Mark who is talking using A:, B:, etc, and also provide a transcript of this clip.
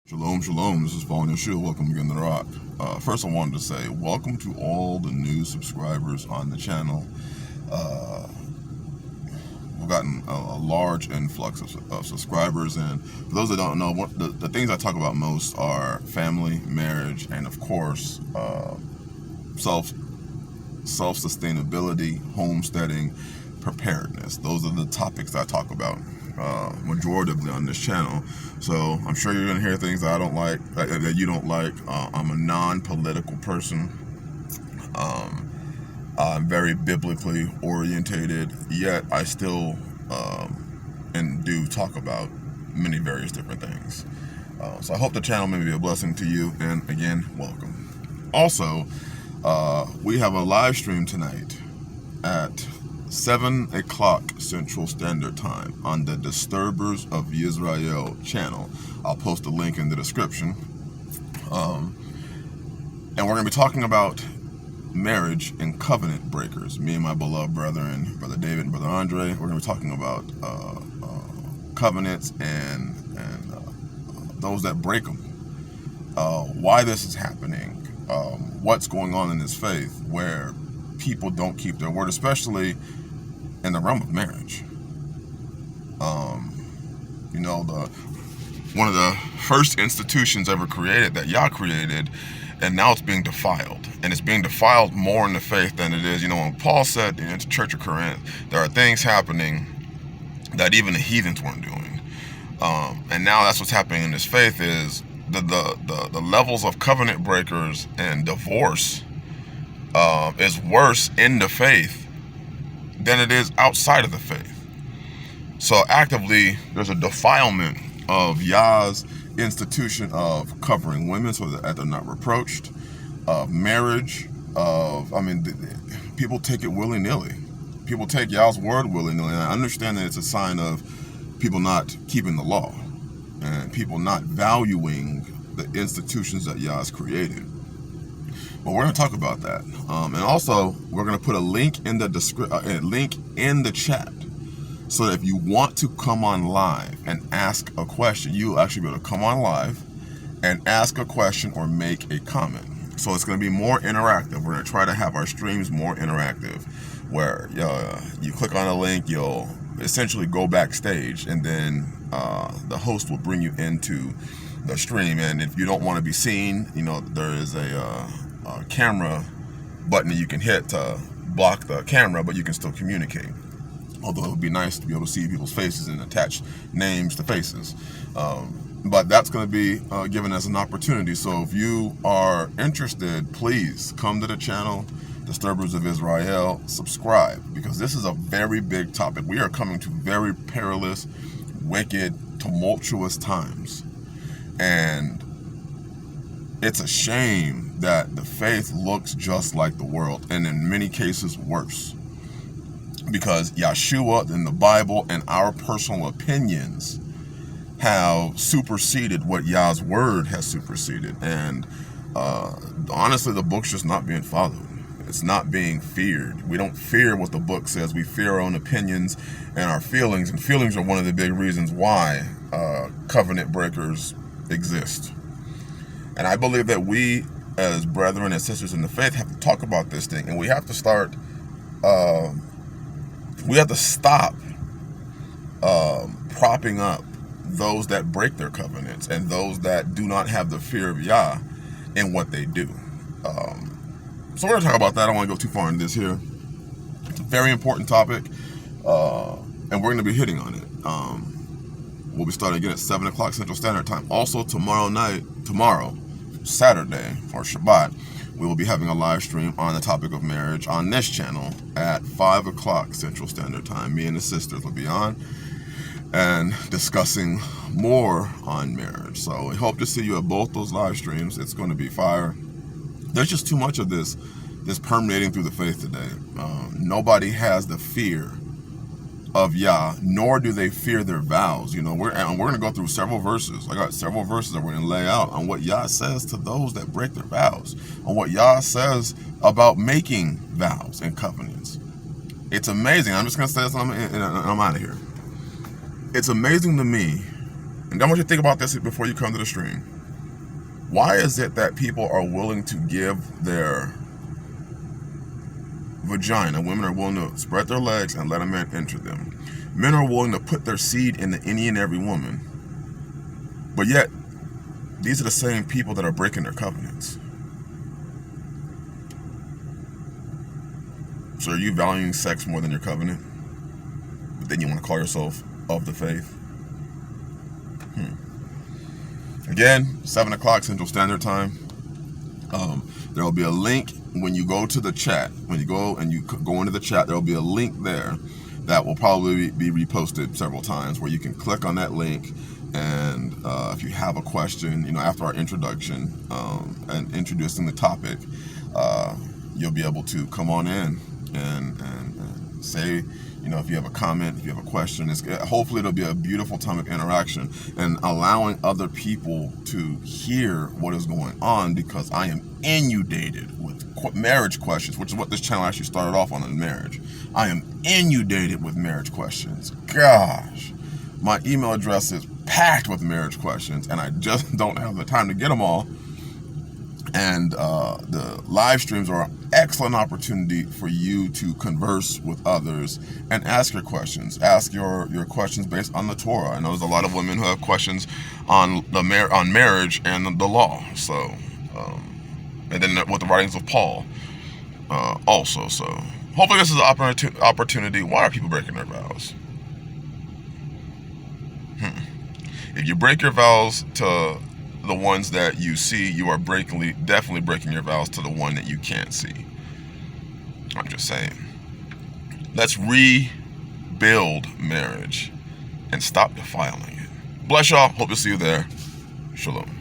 A: Shalom, shalom. This is Fallen Yeshua. Welcome again to the Rock. First, I wanted to say welcome to all the new subscribers on the channel. We've gotten a large influx of subscribers, and for those that don't know, the things I talk about most are family, marriage, and of course, self-sustainability, homesteading, preparedness. Those are the topics that I talk about majoritively on this channel. So I'm sure you're going to hear things that I don't like, that you don't like. I'm a non-political person. I'm very biblically orientated, yet I still and do talk about many various different things. So I hope the channel may be a blessing to you, and again, welcome. Also, we have a live stream tonight at 7 o'clock Central Standard Time on the Disturbers of Yisra'el channel. I'll post a link in the description. And we're going to be talking about marriage and covenant breakers. Me and my beloved brethren, Brother David and Brother Andre, we're going to be talking about covenants and those that break them. Why this is happening. What's going on in this faith where people don't keep their word, especially in the realm of marriage. One of the first institutions ever created that Yah created, and now it's being defiled. And it's being defiled more in the faith than it is. When Paul said in the Church of Corinth, there are things happening that even the heathens weren't doing. And now that's what's happening in this faith is the levels of covenant breakers and divorce is worse in the faith than it is outside of the faith. So actively, there's a defilement of Yah's institution of covering women so that they're not reproached, of marriage, people take it willy-nilly. People take Yah's word willy-nilly, and I understand that it's a sign of people not keeping the law and people not valuing the institutions that Yah has created. But we're going to talk about that, and also we're going to put a link in the chat, so that if you want to come on live and ask a question, you'll actually be able to come on live and ask a question or make a comment. So it's going to be more interactive. We're going to try to have our streams more interactive, where you click on a link, you'll essentially go backstage, and then the host will bring you into the stream. And if you don't want to be seen, there is a camera button that you can hit to block the camera, but you can still communicate. Although it would be nice to be able to see people's faces and attach names to faces. But that's going to be given as an opportunity. So if you are interested, please come to the channel, Disturbers of Yisra'el, subscribe, because this is a very big topic. We are coming to very perilous, wicked, tumultuous times. And it's a shame that the faith looks just like the world, and in many cases worse. Because Yeshua in the Bible and our personal opinions have superseded what Yah's word has superseded. And honestly, the book's just not being followed. It's not being feared. We don't fear what the book says. We fear our own opinions and our feelings. And feelings are one of the big reasons why covenant breakers exist. And I believe that we, as brethren and sisters in the faith, have to talk about this thing. And we have to start... we have to stop propping up those that break their covenants and those that do not have the fear of Yah in what they do. So we're going to talk about that. I don't want to go too far into this here. It's a very important topic, and we're going to be hitting on it. We'll be starting again at 7 o'clock Central Standard Time. Also, tomorrow, Saturday, or Shabbat, we will be having a live stream on the topic of marriage on this channel at 5 o'clock Central Standard Time. Me and the sisters will be on and discussing more on marriage. So we hope to see you at both those live streams. It's going to be fire. There's just too much of this permeating through the faith today. Nobody has the fear of Yah, nor do they fear their vows. We're going to go through several verses. I got several verses that we're going to lay out on what Yah says to those that break their vows, on what Yah says about making vows and covenants. It's amazing. I'm just going to say something and I'm out of here. It's amazing to me, and I want you to think about this before you come to the stream. Why is it that people are willing to give their vagina, women are willing to spread their legs and let a man enter them? Men are willing to put their seed in any and every woman. But yet, these are the same people that are breaking their covenants. So are you valuing sex more than your covenant? But then you want to call yourself of the faith? Again, 7 o'clock Central Standard Time. There will be a link when you go to the chat. When you go into the chat, there will be a link there that will probably be reposted several times, where you can click on that link. And if you have a question, after our introduction and introducing the topic, you'll be able to come on in and say, if you have a comment, if you have a question. Hopefully it'll be a beautiful time of interaction and allowing other people to hear what is going on, because I am inundated with marriage questions, which is what this channel actually started off on, in marriage. I am inundated with marriage questions. Gosh, my email address is packed with marriage questions, and I just don't have the time to get them all. And the live streams are an excellent opportunity for you to converse with others and ask your questions. Ask your questions based on the Torah. I know there's a lot of women who have questions on on marriage and the law. So, and then with the writings of Paul also. So hopefully this is an opportunity. Why are people breaking their vows? If you break your vows to the ones that you see, you are definitely breaking your vows to the one that you can't see. I'm just saying. Let's rebuild marriage and stop defiling it. Bless y'all. Hope to see you there. Shalom.